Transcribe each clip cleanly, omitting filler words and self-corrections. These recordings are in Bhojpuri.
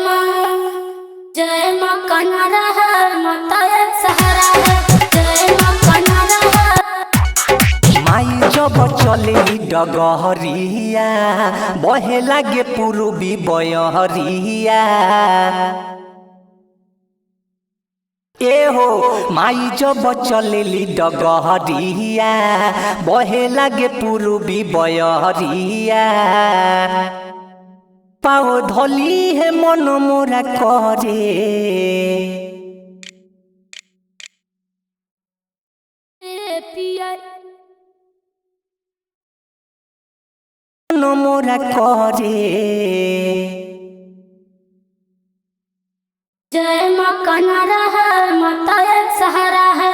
माँ, जय माँ कन्हरा है, माता एक सहारा है। जय माँ कन्हरा है। माई जब चले डगहरिया बहे लागे पूर्वी बयहरिया। ए हो माई जब चलेली डगहरिया बहे लागे पूर्वी बयहरिया। पाओ धली है मन मोरा करे, पिया मन मोरा करे। जय माँ कन्हरा है, माता एक सहारा है।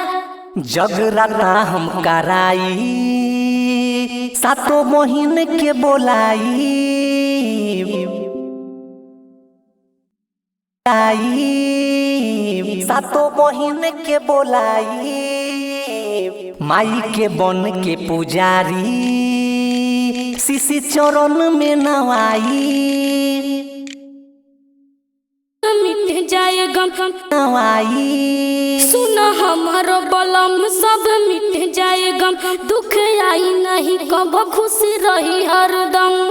जगराता हम कराई सातों बहिन के बोलाई। सातों बहिन के बोलाई माई के बन के पुजारी शिशि चरण में नवाई। मिट जाए गम नवाई सुन हमारो बलम, सब मिट जाए गम। दुख आई नहीं कब खुशी रही हरदम।